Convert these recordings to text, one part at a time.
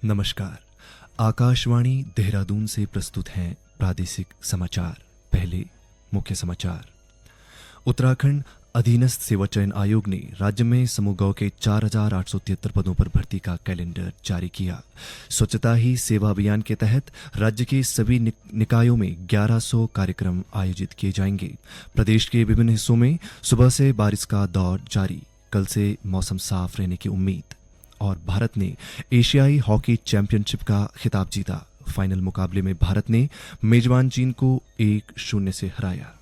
नमस्कार। आकाशवाणी देहरादून से प्रस्तुत हैं प्रादेशिक समाचार। पहले मुख्य समाचार। उत्तराखंड अधीनस्थ सेवा चयन आयोग ने राज्य में समूह ग के 4,873 पदों पर भर्ती का कैलेंडर जारी किया। स्वच्छता ही सेवा अभियान के तहत राज्य के सभी निकायों में 1100 कार्यक्रम आयोजित किए जाएंगे। प्रदेश के विभिन्न हिस्सों में सुबह से बारिश का दौर जारी। कल से मौसम साफ रहने की उम्मीद। और भारत ने एशियाई हॉकी चैंपियनशिप का खिताब जीता। फाइनल मुकाबले में भारत ने मेजबान चीन को 1-0 से हराया।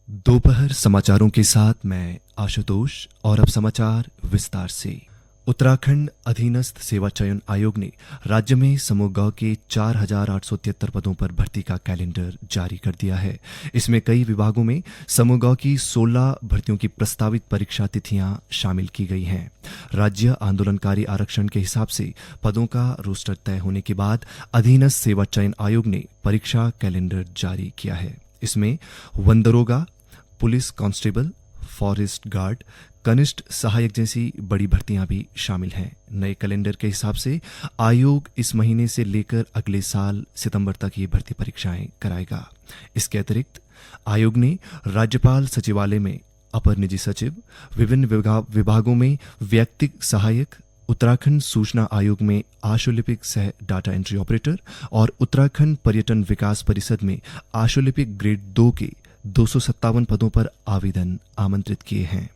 दोपहर समाचारों के साथ मैं आशुतोष। और अब समाचार विस्तार से। उत्तराखंड अधीनस्थ सेवा चयन आयोग ने राज्य में समूह ग के 4,873 पदों पर भर्ती का कैलेंडर जारी कर दिया है। इसमें कई विभागों में समूह ग की 16 भर्तियों की प्रस्तावित परीक्षा तिथियां शामिल की गई हैं। राज्य आंदोलनकारी आरक्षण के हिसाब से पदों का रोस्टर तय होने के बाद अधीनस्थ सेवा चयन आयोग ने परीक्षा कैलेंडर जारी किया है। इसमें वन दरोगा, पुलिस कांस्टेबल, फॉरेस्ट गार्ड, कनिष्ठ सहायक जैसी बड़ी भर्तियां भी शामिल हैं। नए कैलेंडर के हिसाब से आयोग इस महीने से लेकर अगले साल सितंबर तक ये भर्ती परीक्षाएं कराएगा। इसके अतिरिक्त आयोग ने राज्यपाल सचिवालय में अपर निजी सचिव, विभिन्न विभागों में व्यक्तिक सहायक, उत्तराखंड सूचना आयोग में आशुलिपिक सह डाटा एंट्री ऑपरेटर और उत्तराखंड पर्यटन विकास परिषद में आशुलिपिक ग्रेड 2 के 257 पदों पर आवेदन आमंत्रित किए हैं।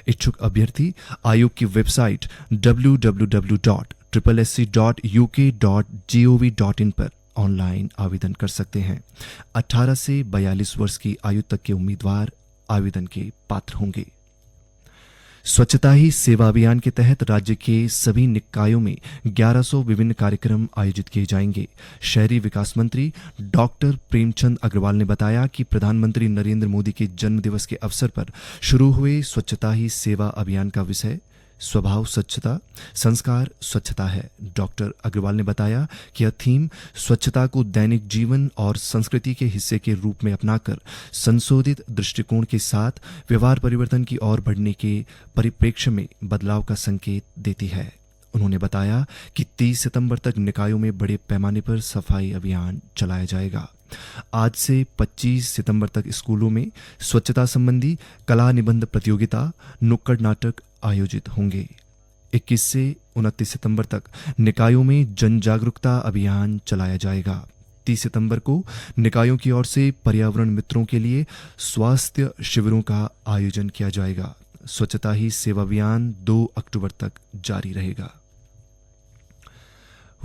इच्छुक अभ्यर्थी आयोग की वेबसाइट www.sssc.uk.gov.in पर ऑनलाइन आवेदन कर सकते हैं। 18 से 42 वर्ष की आयु तक के उम्मीदवार आवेदन के पात्र होंगे। स्वच्छता ही सेवा अभियान के तहत राज्य के सभी निकायों में 1100 विभिन्न कार्यक्रम आयोजित किए जाएंगे। शहरी विकास मंत्री डॉक्टर प्रेमचंद अग्रवाल ने बताया कि प्रधानमंत्री नरेंद्र मोदी के जन्म दिवस के अवसर पर शुरू हुए स्वच्छता ही सेवा अभियान का विषय स्वभाव स्वच्छता, संस्कार स्वच्छता है। डॉक्टर अग्रवाल ने बताया कि यह थीम स्वच्छता को दैनिक जीवन और संस्कृति के हिस्से के रूप में अपनाकर संशोधित दृष्टिकोण के साथ व्यवहार परिवर्तन की ओर बढ़ने के परिप्रेक्ष्य में बदलाव का संकेत देती है। उन्होंने बताया कि 30 सितंबर तक निकायों में बड़े पैमाने पर सफाई अभियान चलाया जाएगा। आज से 25 सितंबर तक स्कूलों में स्वच्छता संबंधी कला निबंध प्रतियोगिता, नुक्कड़ नाटक आयोजित होंगे। 21 से 29 सितंबर तक निकायों में जन जागरूकता अभियान चलाया जाएगा। 30 सितंबर को निकायों की ओर से पर्यावरण मित्रों के लिए स्वास्थ्य शिविरों का आयोजन किया जाएगा। स्वच्छता ही सेवा अभियान 2 अक्टूबर तक जारी रहेगा।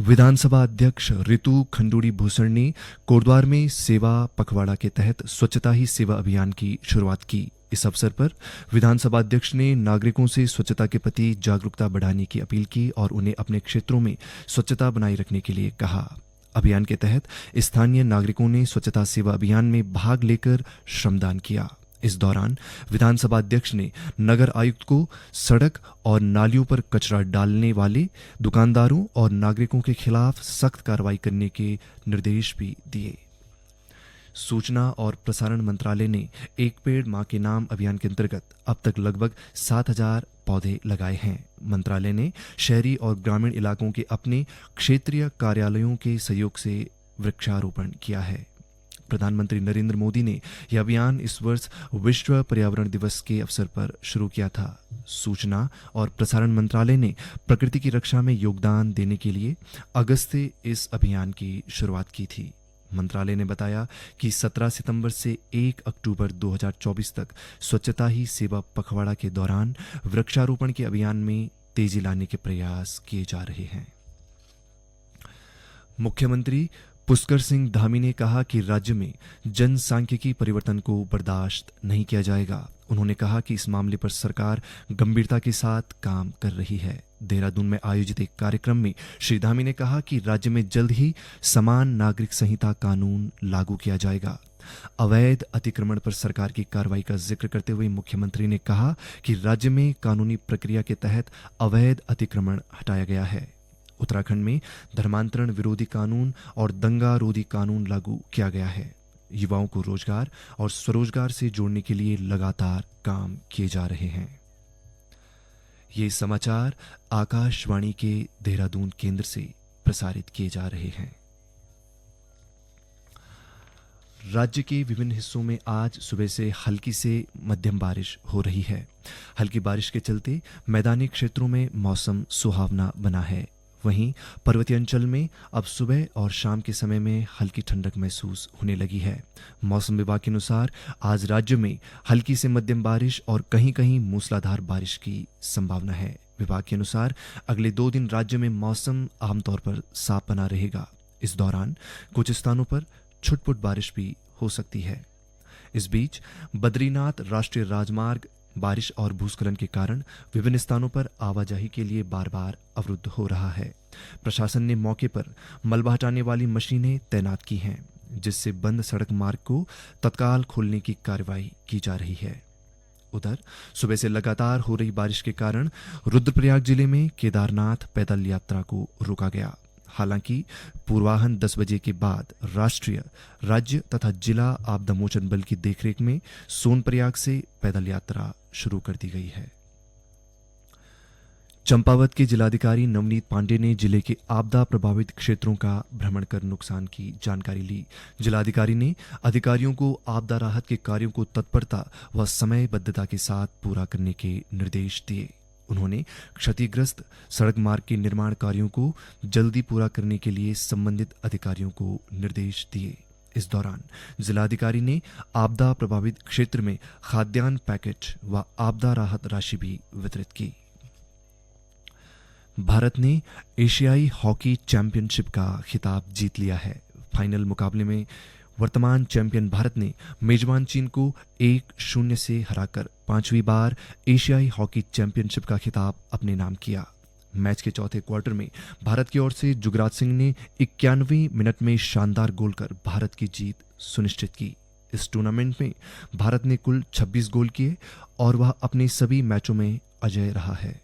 विधानसभा अध्यक्ष ऋतु खंडूड़ी भूषण ने कोटद्वार में सेवा पखवाड़ा के तहत स्वच्छता ही सेवा अभियान की शुरुआत की। इस अवसर पर विधानसभा अध्यक्ष ने नागरिकों से स्वच्छता के प्रति जागरूकता बढ़ाने की अपील की और उन्हें अपने क्षेत्रों में स्वच्छता बनाए रखने के लिए कहा। अभियान के तहत स्थानीय नागरिकों ने स्वच्छता सेवा अभियान में भाग लेकर श्रमदान किया। इस दौरान विधानसभा अध्यक्ष ने नगर आयुक्त को सड़क और नालियों पर कचरा डालने वाले दुकानदारों और नागरिकों के खिलाफ सख्त कार्रवाई करने के निर्देश भी दिए। सूचना और प्रसारण मंत्रालय ने एक पेड़ मां के नाम अभियान के अंतर्गत अब तक लगभग 7,000 पौधे लगाए हैं। मंत्रालय ने शहरी और ग्रामीण इलाकों के अपने क्षेत्रीय कार्यालयों के सहयोग से वृक्षारोपण किया है। प्रधानमंत्री नरेंद्र मोदी ने यह अभियान इस वर्ष विश्व पर्यावरण दिवस के अवसर पर शुरू किया था। सूचना और प्रसारण मंत्रालय ने प्रकृति की रक्षा में योगदान देने के लिए अगस्त से इस अभियान की शुरुआत की थी। मंत्रालय ने बताया कि 17 सितंबर से 1 अक्टूबर 2024 तक स्वच्छता ही सेवा पखवाड़ा के दौरान वृक्षारोपण के अभियान में तेजी लाने के प्रयास किए जा रहे हैं। मुख्यमंत्री पुष्कर सिंह धामी ने कहा कि राज्य में जनसांख्यिकी परिवर्तन को बर्दाश्त नहीं किया जाएगा। उन्होंने कहा कि इस मामले पर सरकार गंभीरता के साथ काम कर रही है। देहरादून में आयोजित एक कार्यक्रम में श्री धामी ने कहा कि राज्य में जल्द ही समान नागरिक संहिता कानून लागू किया जाएगा। अवैध अतिक्रमण पर सरकार की कार्रवाई का जिक्र करते हुए मुख्यमंत्री ने कहा कि राज्य में कानूनी प्रक्रिया के तहत अवैध अतिक्रमण हटाया गया है। उत्तराखंड में धर्मांतरण विरोधी कानून और दंगा रोधी कानून लागू किया गया है। युवाओं को रोजगार और स्वरोजगार से जोड़ने के लिए लगातार काम किए जा रहे हैं। ये समाचार आकाशवाणी के देहरादून केंद्र से प्रसारित किए जा रहे हैं। राज्य के विभिन्न हिस्सों में आज सुबह से हल्की से मध्यम बारिश हो रही है। हल्की बारिश के चलते मैदानी क्षेत्रों में मौसम सुहावना बना है। वहीं पर्वतीय अंचल में अब सुबह और शाम के समय में हल्की ठंडक महसूस होने लगी है। मौसम विभाग के अनुसार आज राज्य में हल्की से मध्यम बारिश और कहीं-कहीं मूसलाधार बारिश की संभावना है। विभाग के अनुसार अगले 2 दिन राज्य में मौसम आमतौर पर साफ बना रहेगा। इस दौरान कुछ स्थानों पर छुटपुट बारिश भी हो सकती है। इस बीच बद्रीनाथ राष्ट्रीय राजमार्ग बारिश और भूस्खलन के कारण विभिन्न स्थानों पर आवाजाही के लिए बार बार अवरुद्ध हो रहा है। प्रशासन ने मौके पर मलबा हटाने वाली मशीनें तैनात की हैं, जिससे बंद सड़क मार्ग को तत्काल खोलने की कार्रवाई की जा रही है। उधर सुबह से लगातार हो रही बारिश के कारण रुद्रप्रयाग जिले में केदारनाथ पैदल यात्रा को रोका गया। हालांकि पूर्वाह्न 10 बजे के बाद राष्ट्रीय, राज्य तथा जिला आपदा मोचन बल की देखरेख में सोनप्रयाग से पैदल यात्रा शुरू कर दी गई है। चंपावत के जिलाधिकारी नवनीत पांडे ने जिले के आपदा प्रभावित क्षेत्रों का भ्रमण कर नुकसान की जानकारी ली। जिलाधिकारी ने अधिकारियों को आपदा राहत के कार्यों को तत्परता व समयबद्धता के साथ पूरा करने के निर्देश दिए। उन्होंने क्षतिग्रस्त सड़क मार्ग के निर्माण कार्यों को जल्दी पूरा करने के लिए संबंधित अधिकारियों को निर्देश दिए। इस दौरान जिलाधिकारी ने आपदा प्रभावित क्षेत्र में खाद्यान्न पैकेट व आपदा राहत राशि भी वितरित की। भारत ने एशियाई हॉकी चैंपियनशिप का खिताब जीत लिया है। फाइनल मुकाबले में वर्तमान चैंपियन भारत ने मेजबान चीन को 1-0 से हराकर 5वीं बार एशियाई हॉकी चैंपियनशिप का खिताब अपने नाम किया। मैच के चौथे क्वार्टर में भारत की ओर से जुगराज सिंह ने 91वें मिनट में शानदार गोल कर भारत की जीत सुनिश्चित की। इस टूर्नामेंट में भारत ने कुल 26 गोल किए और वह अपने सभी मैचों में अजेय रहा है।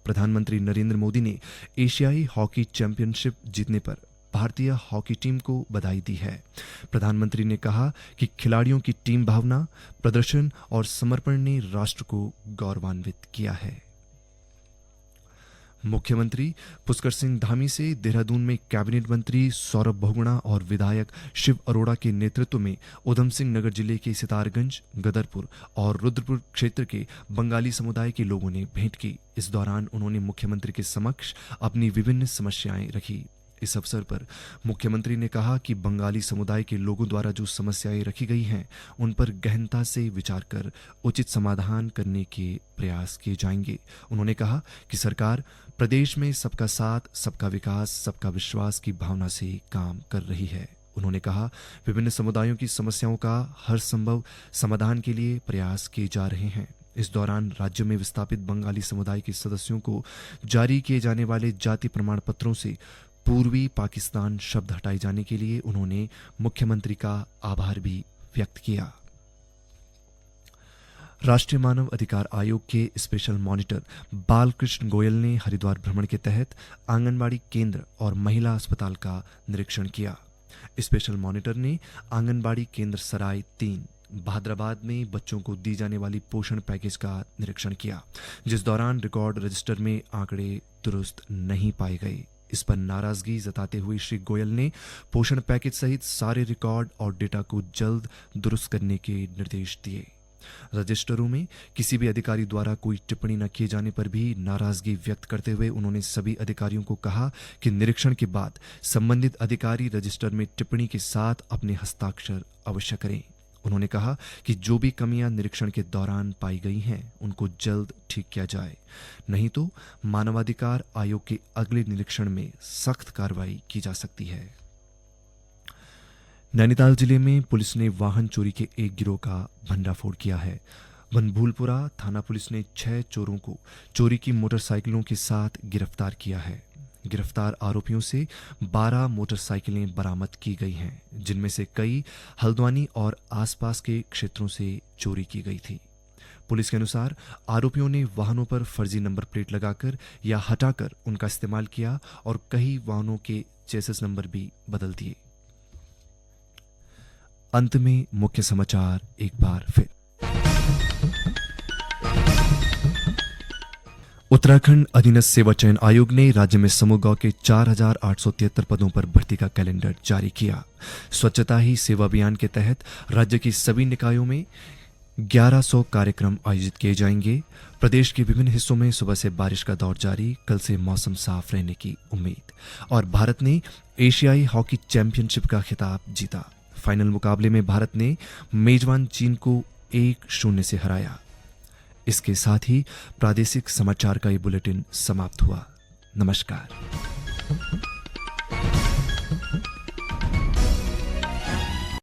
प्रधानमंत्री नरेंद्र मोदी ने एशियाई हॉकी चैंपियनशिप जीतने पर भारतीय हॉकी टीम को बधाई दी है। प्रधानमंत्री ने कहा कि खिलाड़ियों की टीम भावना, प्रदर्शन और समर्पण ने राष्ट्र को गौरवान्वित किया है। मुख्यमंत्री पुष्कर सिंह धामी से देहरादून में कैबिनेट मंत्री सौरभ बहुगुणा और विधायक शिव अरोड़ा के नेतृत्व में उधम सिंह नगर जिले के सितारगंज, गदरपुर और रुद्रपुर क्षेत्र के बंगाली समुदाय के लोगों ने भेंट की। इस दौरान उन्होंने मुख्यमंत्री के समक्ष अपनी विभिन्न समस्याएं रखी। इस अवसर पर मुख्यमंत्री ने कहा कि बंगाली समुदाय के लोगों द्वारा जो समस्याएं रखी गई हैं, उन पर गहनता से विचार कर उचित समाधान करने के प्रयास किए जाएंगे। उन्होंने कहा कि सरकार प्रदेश में सबका साथ, सबका विकास, सबका विश्वास की भावना से काम कर रही है। उन्होंने कहा विभिन्न समुदायों की समस्याओं का हर संभव समाधान के लिए प्रयास किए जा रहे हैं। इस दौरान राज्य में विस्थापित बंगाली समुदाय के सदस्यों को जारी किए जाने वाले जाति प्रमाण पत्रों से पूर्वी पाकिस्तान शब्द हटाए जाने के लिए उन्होंने मुख्यमंत्री का आभार भी व्यक्त किया। राष्ट्रीय मानव अधिकार आयोग के स्पेशल मॉनिटर बालकृष्ण गोयल ने हरिद्वार भ्रमण के तहत आंगनबाड़ी केंद्र और महिला अस्पताल का निरीक्षण किया। स्पेशल मॉनिटर ने आंगनबाड़ी केंद्र सराय 3 बहादुराबाद में बच्चों को दी जाने वाली पोषण पैकेज का निरीक्षण किया, जिस दौरान रिकॉर्ड रजिस्टर में आंकड़े दुरुस्त नहीं पाए गए। इस पर नाराजगी जताते हुए श्री गोयल ने पोषण पैकेज सहित सारे रिकॉर्ड और डेटा को जल्द दुरुस्त करने के निर्देश दिए। रजिस्टरों में किसी भी अधिकारी द्वारा कोई टिप्पणी न किए जाने पर भी नाराजगी व्यक्त करते हुए उन्होंने सभी अधिकारियों को कहा कि निरीक्षण के बाद संबंधित अधिकारी रजिस्टर में टिप्पणी के साथ अपने हस्ताक्षर अवश्य करें। उन्होंने कहा कि जो भी कमियां निरीक्षण के दौरान पाई गई हैं, उनको जल्द ठीक किया जाए, नहीं तो मानवाधिकार आयोग के अगले निरीक्षण में सख्त कार्रवाई की जा सकती है। नैनीताल जिले में पुलिस ने वाहन चोरी के एक गिरोह का भंडाफोड़ किया है। बनभूलपुरा थाना पुलिस ने 6 चोरों को चोरी की मोटरसाइकिलों के साथ गिरफ्तार किया है। गिरफ्तार आरोपियों से 12 मोटरसाइकिलें बरामद की गई हैं, जिनमें से कई हल्द्वानी और आसपास के क्षेत्रों से चोरी की गई थी। पुलिस के अनुसार आरोपियों ने वाहनों पर फर्जी नंबर प्लेट लगाकर या हटाकर उनका इस्तेमाल किया और कई वाहनों के चेसिस नंबर भी बदल दिए। अंत में मुख्य समाचार एक बार फिर। उत्तराखंड अधीनस्थ सेवा चयन आयोग ने राज्य में समूह गांव के 4,873 पदों पर भर्ती का कैलेंडर जारी किया। स्वच्छता ही सेवा अभियान के तहत राज्य की सभी निकायों में 1100 कार्यक्रम आयोजित किए जाएंगे। प्रदेश के विभिन्न हिस्सों में सुबह से बारिश का दौर जारी, कल से मौसम साफ रहने की उम्मीद। और भारत ने एशियाई हॉकी चैंपियनशिप का खिताब जीता। फाइनल मुकाबले में भारत ने मेजबान चीन को 1-0 से हराया। इसके साथ ही प्रादेशिक समाचार का ये बुलेटिन समाप्त हुआ। नमस्कार।